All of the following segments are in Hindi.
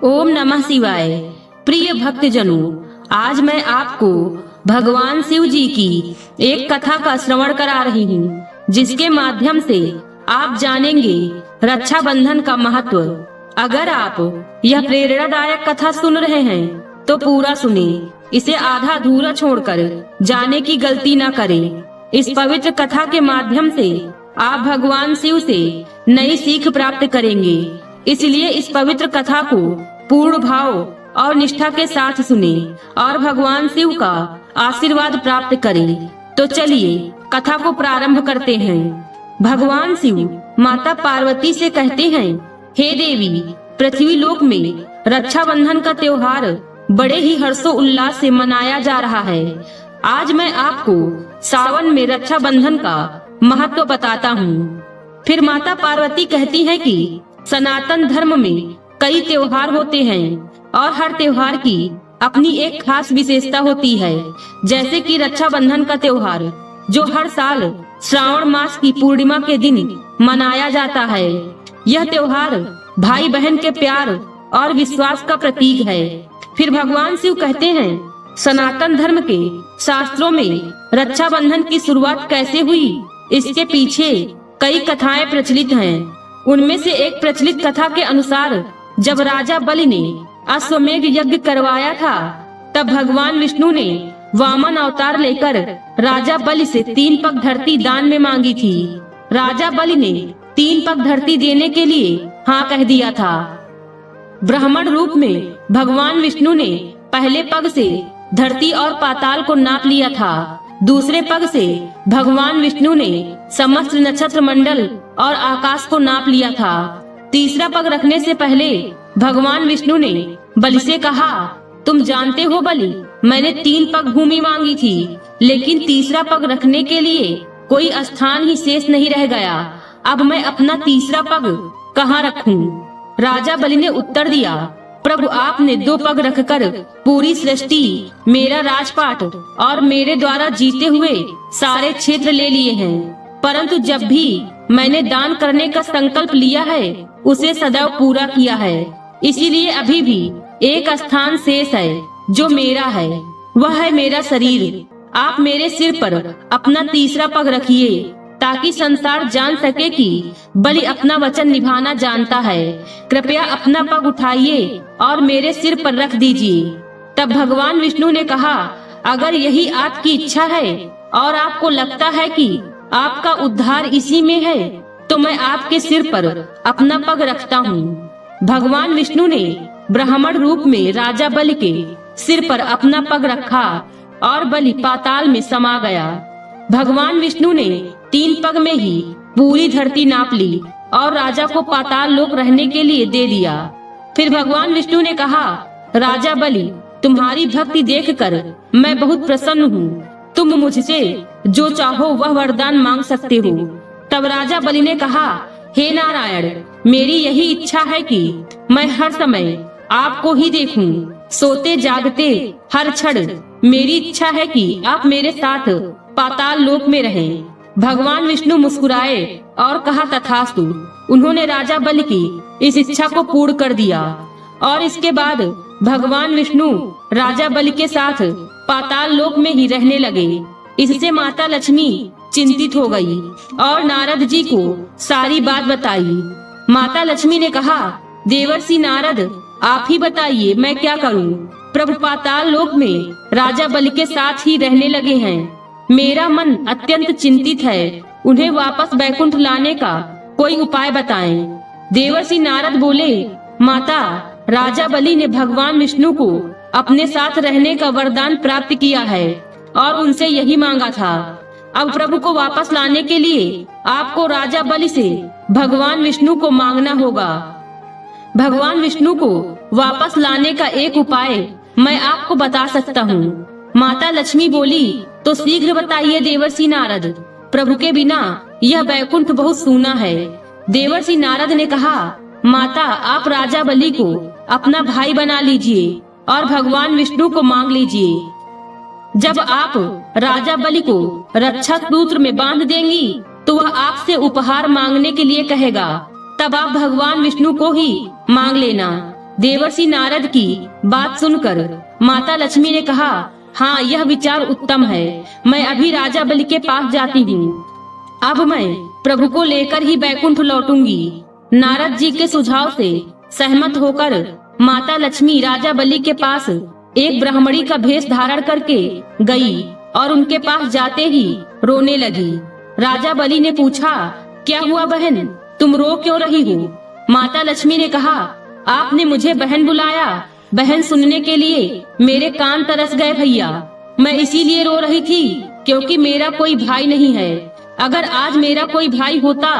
ओम नमः शिवाय। प्रिय भक्तजनों, आज मैं आपको भगवान शिव जी की एक कथा का श्रवण करा रही हूँ, जिसके माध्यम से आप जानेंगे रक्षाबंधन का महत्व। अगर आप यह प्रेरणादायक कथा सुन रहे हैं तो पूरा सुने, इसे आधा अधूरा छोड़कर जाने की गलती न करें। इस पवित्र कथा के माध्यम से आप भगवान शिव से नई सीख प्राप्त करेंगे, इसलिए इस पवित्र कथा को पूर्ण भाव और निष्ठा के साथ सुने और भगवान शिव का आशीर्वाद प्राप्त करें। तो चलिए कथा को प्रारंभ करते हैं। भगवान शिव माता पार्वती से कहते हैं, हे देवी, पृथ्वी लोक में रक्षाबंधन का त्योहार बड़े ही हर्षोल्लास से मनाया जा रहा है। आज मैं आपको सावन में रक्षाबंधन का महत्व बताता हूँ। फिर माता पार्वती कहती है कि सनातन धर्म में कई त्योहार होते हैं और हर त्योहार की अपनी एक खास विशेषता होती है। जैसे कि रक्षाबंधन का त्योहार जो हर साल श्रावण मास की पूर्णिमा के दिन मनाया जाता है। यह त्योहार भाई बहन के प्यार और विश्वास का प्रतीक है। फिर भगवान शिव कहते हैं, सनातन धर्म के शास्त्रों में रक्षाबंधन की शुरुआत कैसे हुई, इसके पीछे कई कथाएं प्रचलित हैं। उनमें से एक प्रचलित कथा के अनुसार जब राजा बलि ने अश्वमेध यज्ञ करवाया था, तब भगवान विष्णु ने वामन अवतार लेकर राजा बलि से 3 पग धरती दान में मांगी थी। राजा बलि ने 3 पग धरती देने के लिए हाँ कह दिया था। ब्राह्मण रूप में भगवान विष्णु ने पहले पग से धरती और पाताल को नाप लिया था। दूसरे पग से भगवान विष्णु ने समस्त नक्षत्र मंडल और आकाश को नाप लिया था। तीसरा पग रखने से पहले भगवान विष्णु ने बलि से कहा, तुम जानते हो बलि, मैंने 3 पग भूमि मांगी थी, लेकिन तीसरा पग रखने के लिए कोई स्थान ही शेष नहीं रह गया। अब मैं अपना तीसरा पग कहाँ रखूं? राजा बलि ने उत्तर दिया, प्रभु, आपने 2 पग रखकर पूरी सृष्टि, मेरा राजपाट और मेरे द्वारा जीते हुए सारे क्षेत्र ले लिए हैं, परंतु जब भी मैंने दान करने का संकल्प लिया है उसे सदैव पूरा किया है। इसीलिए अभी भी एक स्थान शेष है जो मेरा है, वह है मेरा शरीर। आप मेरे सिर पर अपना तीसरा पग रखिए ताकि संसार जान सके कि बलि अपना वचन निभाना जानता है। कृपया अपना पग उठाइए और मेरे सिर पर रख दीजिए। तब भगवान विष्णु ने कहा, अगर यही आपकी इच्छा है और आपको लगता है कि आपका उद्धार इसी में है, तो मैं आपके सिर पर अपना पग रखता हूँ। भगवान विष्णु ने ब्राह्मण रूप में राजा बलि के सिर पर अपना पग रखा और बलि पाताल में समा गया। भगवान विष्णु ने 3 पग में ही पूरी धरती नाप ली और राजा को पाताल लोक रहने के लिए दे दिया। फिर भगवान विष्णु ने कहा, राजा बलि, तुम्हारी भक्ति देखकर मैं बहुत प्रसन्न हूँ। तुम मुझसे जो चाहो वह वरदान मांग सकते हो। तब राजा बलि ने कहा, हे नारायण, मेरी यही इच्छा है कि मैं हर समय आपको ही देखूं, सोते जागते हर क्षण मेरी इच्छा है कि आप मेरे साथ पाताल लोक में रहें। भगवान विष्णु मुस्कुराए और कहा, तथास्तु। उन्होंने राजा बलि की इस इच्छा को पूर्ण कर दिया और इसके बाद भगवान विष्णु राजा बलि के साथ पाताल लोक में ही रहने लगे। इससे माता लक्ष्मी चिंतित हो गई और नारद जी को सारी बात बताई। माता लक्ष्मी ने कहा, देवर्षि नारद, आप ही बताइए मैं क्या करूं? प्रभु पाताल लोक में राजा बलि के साथ ही रहने लगे हैं। मेरा मन अत्यंत चिंतित है, उन्हें वापस बैकुंठ लाने का कोई उपाय बताएं। देवर्षि नारद बोले, माता, राजा बलि ने भगवान विष्णु को अपने साथ रहने का वरदान प्राप्त किया है और उनसे यही मांगा था। अब प्रभु को वापस लाने के लिए आपको राजा बलि से भगवान विष्णु को मांगना होगा। भगवान विष्णु को वापस लाने का एक उपाय मैं आपको बता सकता हूँ। माता लक्ष्मी बोली, तो शीघ्र बताइए देवर्षि नारद, प्रभु के बिना यह बैकुंठ बहुत सूना है। देवर्षि नारद ने कहा, माता, आप राजा बलि को अपना भाई बना लीजिए और भगवान विष्णु को मांग लीजिए। जब आप राजा बलि को रक्षा सूत्र में बांध देंगी तो वह आपसे उपहार मांगने के लिए कहेगा, तब आप भगवान विष्णु को ही मांग लेना। देवर्षि नारद की बात सुनकर माता लक्ष्मी ने कहा, हाँ, यह विचार उत्तम है। मैं अभी राजा बलि के पास जाती हूँ। अब मैं प्रभु को लेकर ही बैकुंठ लौटूंगी। नारद जी के सुझाव से सहमत होकर माता लक्ष्मी राजा बलि के पास एक ब्राह्मणी का भेष धारण करके गई और उनके पास जाते ही रोने लगी। राजा बलि ने पूछा, क्या हुआ बहन, तुम रो क्यों रही हो? माता लक्ष्मी ने कहा, आपने मुझे बहन बुलाया। बहन सुनने के लिए मेरे कान तरस गए भैया। मैं इसीलिए रो रही थी क्योंकि मेरा कोई भाई नहीं है। अगर आज मेरा कोई भाई होता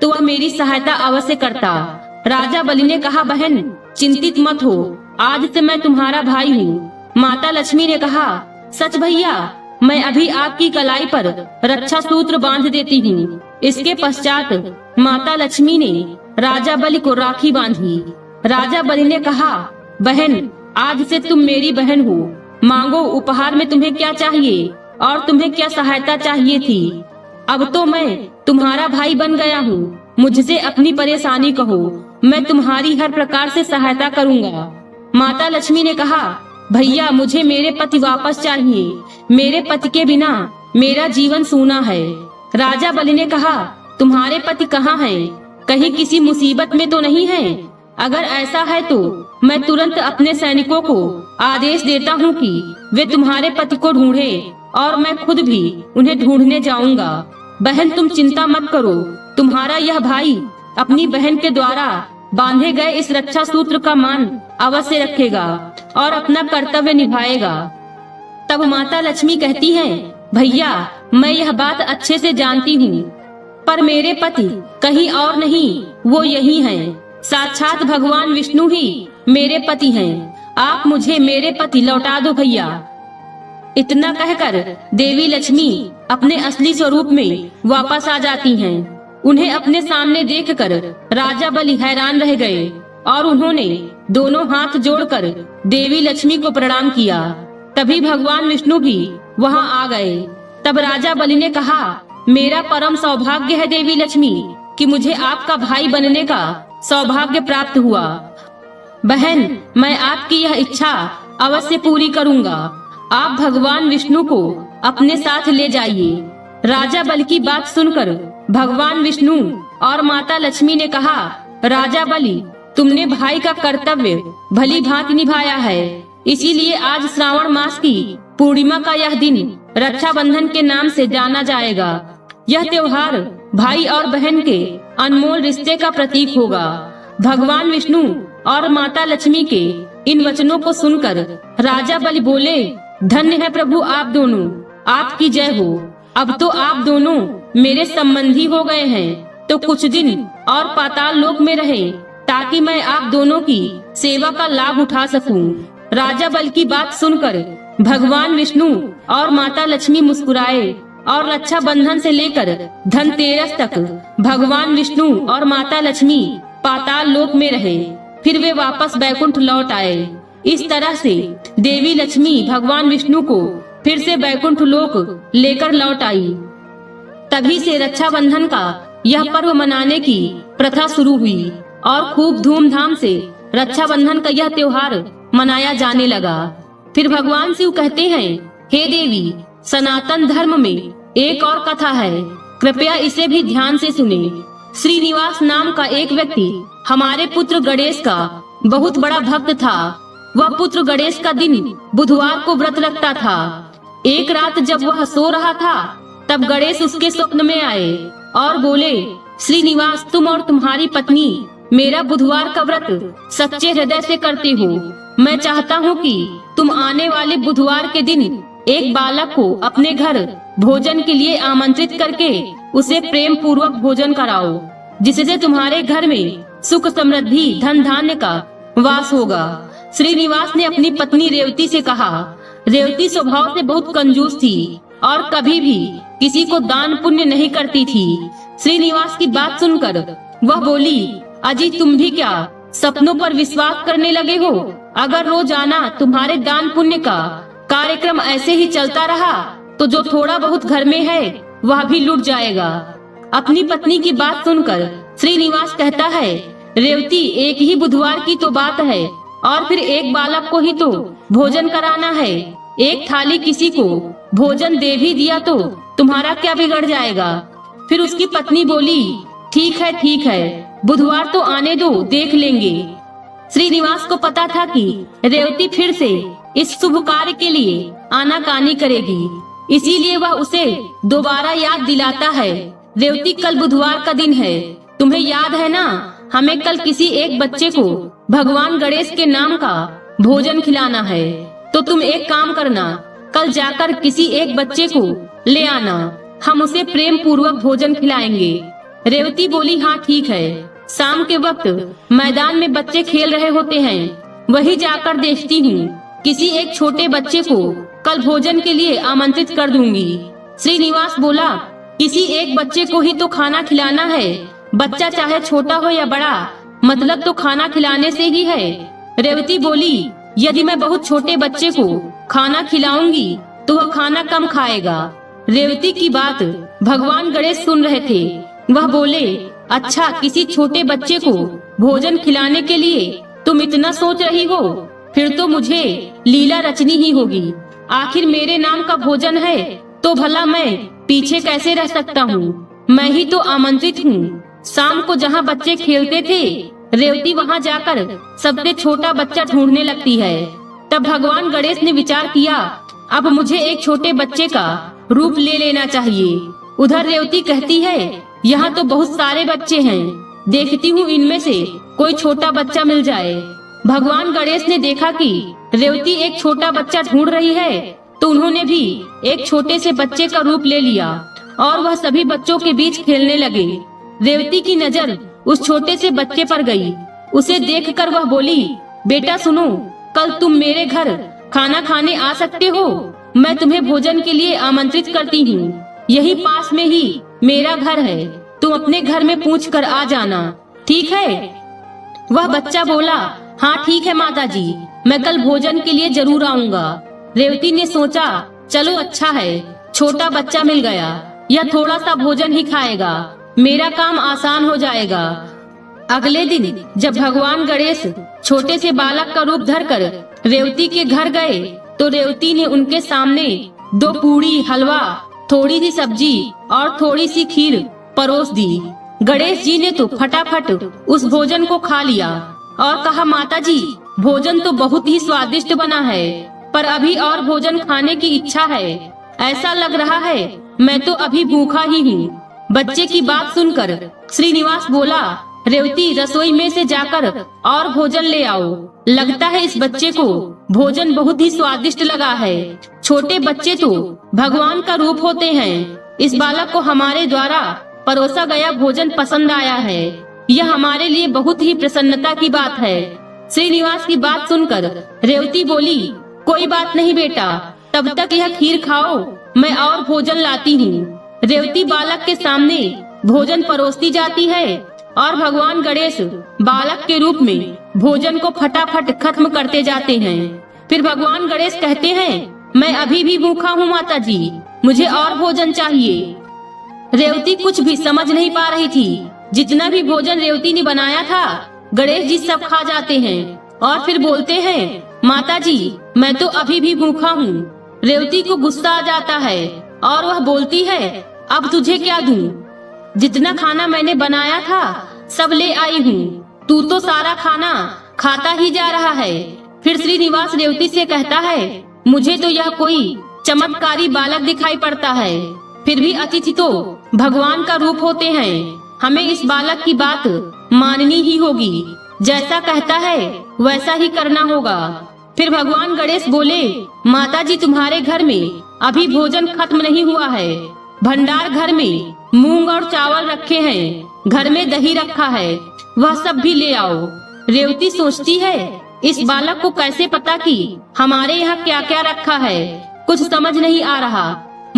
तो वह मेरी सहायता अवश्य करता। राजा बलि ने कहा, बहन चिंतित मत हो, आज से मैं तुम्हारा भाई हूँ। माता लक्ष्मी ने कहा, सच भैया, मैं अभी आपकी कलाई पर रक्षा सूत्र बांध देती हूँ। इसके पश्चात माता लक्ष्मी ने राजा बलि को राखी बांधी। राजा बलि ने कहा, बहन आज से तुम मेरी बहन हो। मांगो, उपहार में तुम्हें क्या चाहिए और तुम्हें क्या सहायता चाहिए थी। अब तो मैं तुम्हारा भाई बन गया हूँ। मुझसे अपनी परेशानी कहो, मैं तुम्हारी हर प्रकार से सहायता करूँगा। माता लक्ष्मी ने कहा, भैया मुझे मेरे पति वापस चाहिए। मेरे पति के बिना मेरा जीवन सूना है। राजा बलि ने कहा, तुम्हारे पति कहाँ हैं? कहीं किसी मुसीबत में तो नहीं है? अगर ऐसा है तो मैं तुरंत अपने सैनिकों को आदेश देता हूँ कि वे तुम्हारे पति को ढूंढे और मैं खुद भी उन्हें ढूंढने जाऊंगा। बहन तुम चिंता मत करो, तुम्हारा यह भाई अपनी बहन के द्वारा बांधे गए इस रक्षा सूत्र का मान अवश्य रखेगा और अपना कर्तव्य निभाएगा। तब माता लक्ष्मी कहती हैं, भैया मैं यह बात अच्छे से जानती हूँ, पर मेरे पति कहीं और नहीं, वो यही हैं। साक्षात भगवान विष्णु ही मेरे पति हैं। आप मुझे मेरे पति लौटा दो भैया। इतना कहकर देवी लक्ष्मी अपने असली स्वरूप में वापस आ जाती हैं। उन्हें अपने सामने देखकर राजा बलि हैरान रह गए और उन्होंने दोनों हाथ जोड़कर देवी लक्ष्मी को प्रणाम किया। तभी भगवान विष्णु भी वहां आ गए। तब राजा बलि ने कहा, मेरा परम सौभाग्य है देवी लक्ष्मी कि मुझे आपका भाई बनने का सौभाग्य प्राप्त हुआ। बहन मैं आपकी यह इच्छा अवश्य पूरी करूंगा। आप भगवान विष्णु को अपने साथ ले जाइए। राजा बलि की बात सुनकर भगवान विष्णु और माता लक्ष्मी ने कहा, राजा बलि तुमने भाई का कर्तव्य भली भांति निभाया है। इसीलिए आज श्रावण मास की पूर्णिमा का यह दिन रक्षाबंधन के नाम से जाना जाएगा। यह त्योहार भाई और बहन के अनमोल रिश्ते का प्रतीक होगा। भगवान विष्णु और माता लक्ष्मी के इन वचनों को सुनकर राजा बलि बोले, धन्य है प्रभु आप दोनों, आपकी जय हो। अब तो आप दोनों मेरे संबंधी हो गए हैं, तो कुछ दिन और पाताल लोक में रहें, ताकि मैं आप दोनों की सेवा का लाभ उठा सकूं। राजा बलि की बात सुनकर भगवान विष्णु और माता लक्ष्मी मुस्कुराए और रक्षाबंधन से लेकर धनतेरस तक भगवान विष्णु और माता लक्ष्मी पाताल लोक में रहे। फिर वे वापस बैकुंठ लौट आए। इस तरह से देवी लक्ष्मी भगवान विष्णु को फिर से बैकुंठ लोक लेकर लौट आई। तभी से रक्षाबंधन का यह पर्व मनाने की प्रथा शुरू हुई और खूब धूमधाम से रक्षाबंधन का यह त्योहार मनाया जाने लगा। फिर भगवान शिव कहते हैं, हे देवी, सनातन धर्म में एक और कथा है, कृपया इसे भी ध्यान से सुने। श्रीनिवास नाम का एक व्यक्ति हमारे पुत्र गणेश का बहुत बड़ा भक्त था। वह पुत्र गणेश का दिन बुधवार को व्रत रखता था। एक रात जब वह सो रहा था, तब गणेश उसके स्वप्न में आए और बोले, श्रीनिवास तुम और तुम्हारी पत्नी मेरा बुधवार का व्रत सच्चे हृदय से करते हो। मैं चाहता हूँ कि तुम आने वाले बुधवार के दिन एक बालक को अपने घर भोजन के लिए आमंत्रित करके उसे प्रेम पूर्वक भोजन कराओ, जिससे तुम्हारे घर में सुख समृद्धि धन धान्य का वास होगा। श्रीनिवास ने अपनी पत्नी रेवती से कहा। रेवती स्वभाव से बहुत कंजूस थी और कभी भी किसी को दान पुण्य नहीं करती थी। श्रीनिवास की बात सुनकर वह बोली, अजी तुम भी क्या सपनों पर विश्वास करने लगे हो? अगर रोजाना तुम्हारे दान पुण्य का कार्यक्रम ऐसे ही चलता रहा तो जो थोड़ा बहुत घर में है वह भी लुट जाएगा। अपनी पत्नी की बात सुनकर श्रीनिवास कहता है, रेवती एक ही बुधवार की तो बात है, और फिर एक बालक को ही तो भोजन कराना है। एक थाली किसी को भोजन दे भी दिया तो तुम्हारा क्या बिगड़ जाएगा। फिर उसकी पत्नी बोली, ठीक है, बुधवार तो आने दो, देख लेंगे। श्रीनिवास को पता था कि रेवती फिर से इस शुभ कार्य के लिए आनाकानी करेगी, इसीलिए वह उसे दोबारा याद दिलाता है, रेवती कल बुधवार का दिन है, तुम्हें याद है ना, हमें कल किसी एक बच्चे को भगवान गणेश के नाम का भोजन खिलाना है। तो तुम एक काम करना, कल जाकर किसी एक बच्चे को ले आना, हम उसे प्रेम पूर्वक भोजन खिलाएंगे। रेवती बोली, हाँ ठीक है। शाम के वक्त मैदान में बच्चे खेल रहे होते हैं, वही जाकर देखती हूँ, किसी एक छोटे बच्चे को कल भोजन के लिए आमंत्रित कर दूंगी। श्रीनिवास बोला, किसी एक बच्चे को ही तो खाना खिलाना है, बच्चा चाहे छोटा हो या बड़ा, मतलब तो खाना खिलाने से ही है। रेवती बोली, यदि मैं बहुत छोटे बच्चे को खाना खिलाऊंगी तो वह खाना कम खाएगा। रेवती की बात भगवान गणेश सुन रहे थे। वह बोले, अच्छा, किसी छोटे बच्चे को भोजन खिलाने के लिए तुम इतना सोच रही हो, फिर तो मुझे लीला रचनी ही होगी। आखिर मेरे नाम का भोजन है तो भला मैं पीछे कैसे रह सकता हूँ, मैं ही तो आमंत्रित हूँ। शाम को जहाँ बच्चे खेलते थे, रेवती वहाँ जाकर सबसे छोटा बच्चा ढूंढने लगती है। तब भगवान गणेश ने विचार किया, अब मुझे एक छोटे बच्चे का रूप ले लेना चाहिए। उधर रेवती कहती है, यहाँ तो बहुत सारे बच्चे हैं, देखती हूँ इनमें से कोई छोटा बच्चा मिल जाए। भगवान गणेश ने देखा कि रेवती एक छोटा बच्चा ढूंढ रही है, तो उन्होंने भी एक छोटे से बच्चे का रूप ले लिया और वह सभी बच्चों के बीच खेलने लगे। रेवती की नजर उस छोटे से बच्चे पर गई। उसे देखकर वह बोली, बेटा सुनो, कल तुम मेरे घर खाना खाने आ सकते हो, मैं तुम्हें भोजन के लिए आमंत्रित करती हूँ। यही पास में ही मेरा घर है, तुम अपने घर में पूछ कर आ जाना, ठीक है। वह बच्चा बोला, हाँ ठीक है माताजी, मैं कल भोजन के लिए जरूर आऊँगा। रेवती ने सोचा, चलो अच्छा है, छोटा बच्चा मिल गया, यह थोड़ा सा भोजन ही खाएगा, मेरा काम आसान हो जाएगा। अगले दिन जब भगवान गणेश छोटे से बालक का रूप धरकर रेवती के घर गए, तो रेवती ने उनके सामने 2 पूड़ी, हलवा, थोड़ी सी सब्जी और थोड़ी सी खीर परोस दी। गणेश जी ने तो फटाफट उस भोजन को खा लिया और कहा, माताजी, भोजन तो बहुत ही स्वादिष्ट बना है, पर अभी और भोजन खाने की इच्छा है। ऐसा लग रहा है मैं तो अभी भूखा ही हूँ। बच्चे की बात सुनकर श्रीनिवास बोला, रेवती, रसोई में से जाकर और भोजन ले आओ, लगता है इस बच्चे को भोजन बहुत ही स्वादिष्ट लगा है। छोटे बच्चे तो भगवान का रूप होते हैं, इस बालक को हमारे द्वारा परोसा गया भोजन पसंद आया है, यह हमारे लिए बहुत ही प्रसन्नता की बात है। श्रीनिवास की बात सुनकर रेवती बोली, कोई बात नहीं बेटा, तब तक यह खीर खाओ, मैं और भोजन लाती हूँ। रेवती बालक के सामने भोजन परोसती जाती है और भगवान गणेश बालक के रूप में भोजन को फटाफट खत्म करते जाते हैं। फिर भगवान गणेश कहते हैं, मैं अभी भी भूखा हूँ माताजी, मुझे और भोजन चाहिए। रेवती कुछ भी समझ नहीं पा रही थी। जितना भी भोजन रेवती ने बनाया था, गणेश जी सब खा जाते हैं और फिर बोलते हैं, माताजी, मैं तो अभी भी भूखा हूँ। रेवती को गुस्सा आ जाता है और वह बोलती है, अब तुझे क्या दूं? जितना खाना मैंने बनाया था सब ले आई हूँ, तू तो सारा खाना खाता ही जा रहा है। फिर श्रीनिवास रेवती से कहता है, मुझे तो यह कोई चमत्कारी बालक दिखाई पड़ता है, फिर भी अतिथि तो भगवान का रूप होते हैं, हमें इस बालक की बात माननी ही होगी, जैसा कहता है वैसा ही करना होगा। फिर भगवान गणेश बोले, माताजी, तुम्हारे घर में अभी भोजन खत्म नहीं हुआ है, भंडार घर में मूंग और चावल रखे हैं, घर में दही रखा है, वह सब भी ले आओ। रेवती सोचती है, इस बालक को कैसे पता कि हमारे यहाँ क्या क्या रखा है, कुछ समझ नहीं आ रहा।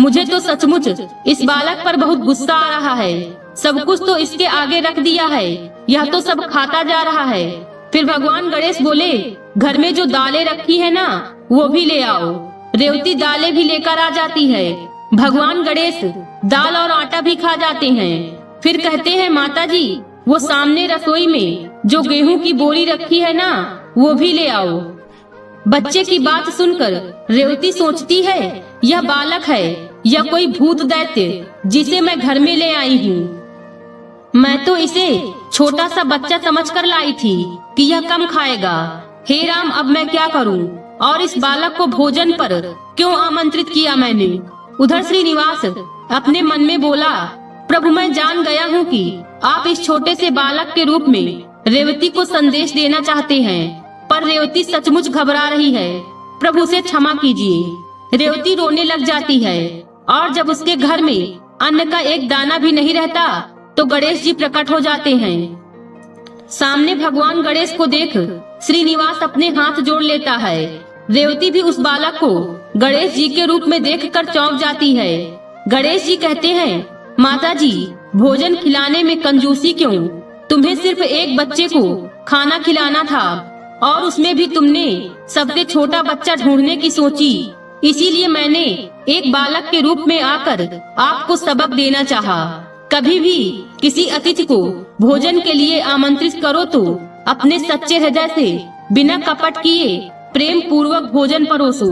मुझे तो सचमुच इस बालक पर बहुत गुस्सा आ रहा है, सब कुछ तो इसके आगे रख दिया है, यह तो सब खाता जा रहा है। फिर भगवान गणेश बोले, घर में जो दालें रखी है ना, वो भी ले आओ। रेवती दालें भी लेकर आ जाती है। भगवान गणेश दाल और आटा भी खा जाते हैं। फिर कहते हैं, माताजी, वो सामने रसोई में जो गेहूं की बोरी रखी है ना, वो भी ले आओ। बच्चे की बात सुनकर रेवती सोचती है, यह बालक है या कोई भूत दैत्य जिसे मैं घर में ले आई हूँ। मैं तो इसे छोटा सा बच्चा समझकर लाई थी कि यह कम खाएगा। हे राम, अब मैं क्या करूँ? और इस बालक को भोजन पर क्यों आमंत्रित किया मैंने? उधर श्रीनिवास अपने मन में बोला, प्रभु, मैं जान गया हूँ कि आप इस छोटे से बालक के रूप में रेवती को संदेश देना चाहते हैं, पर रेवती सचमुच घबरा रही है। प्रभु, से क्षमा कीजिए। रेवती रोने लग जाती है और जब उसके घर में अन्न का एक दाना भी नहीं रहता तो गणेश जी प्रकट हो जाते हैं। सामने भगवान गणेश को देख श्रीनिवास अपने हाथ जोड़ लेता है। रेवती भी उस बालक को गणेश जी के रूप में देखकर चौंक जाती है। गणेश जी कहते हैं, माता जी, भोजन खिलाने में कंजूसी क्यों? तुम्हें सिर्फ एक बच्चे को खाना खिलाना था और उसमें भी तुमने सबसे छोटा बच्चा ढूंढने की सोची। इसीलिए मैंने एक बालक के रूप में आकर आपको सबक देना चाहा। कभी भी किसी अतिथि को भोजन के लिए आमंत्रित करो तो अपने सच्चे हृदय से बिना कपट किए प्रेम पूर्वक भोजन परोसो।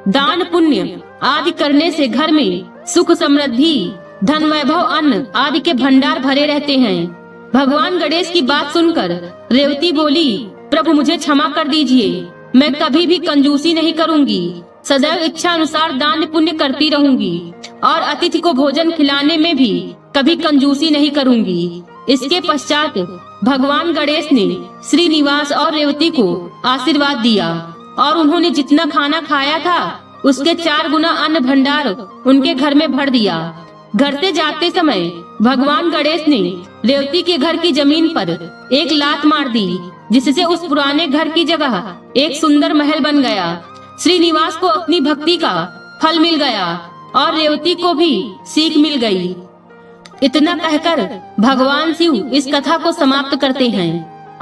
दान पुण्य आदि करने से घर में सुख समृद्धि, धन वैभव, अन्न आदि के भंडार भरे रहते हैं। भगवान गणेश की बात सुनकर रेवती बोली, प्रभु, मुझे क्षमा कर दीजिए। मैं कभी भी कंजूसी नहीं करूंगी, सदैव इच्छा अनुसार दान पुण्य करती रहूंगी और अतिथि को भोजन खिलाने में भी कभी कंजूसी नहीं करूंगी। इसके पश्चात भगवान गणेश ने श्रीनिवास और रेवती को आशीर्वाद दिया और उन्होंने जितना खाना खाया था उसके 4 गुना अन्न भंडार उनके घर में भर दिया। घर से जाते समय भगवान गणेश ने रेवती के घर की जमीन पर एक लात मार दी, जिससे उस पुराने घर की जगह एक सुंदर महल बन गया। श्रीनिवास को अपनी भक्ति का फल मिल गया और रेवती को भी सीख मिल गई। इतना कहकर भगवान शिव इस कथा को समाप्त करते हैं।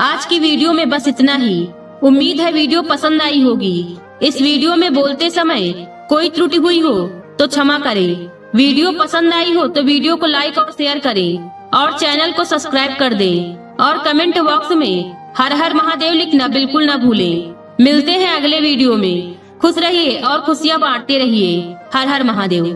आज की वीडियो में बस इतना ही। उम्मीद है वीडियो पसंद आई होगी। इस वीडियो में बोलते समय कोई त्रुटि हुई हो तो क्षमा करें। वीडियो पसंद आई हो तो वीडियो को लाइक और शेयर करें और चैनल को सब्सक्राइब कर दें और कमेंट बॉक्स में हर हर महादेव लिखना बिल्कुल न भूलें। मिलते हैं अगले वीडियो में। खुश रहिए और खुशियाँ बांटते रहिए। हर हर महादेव।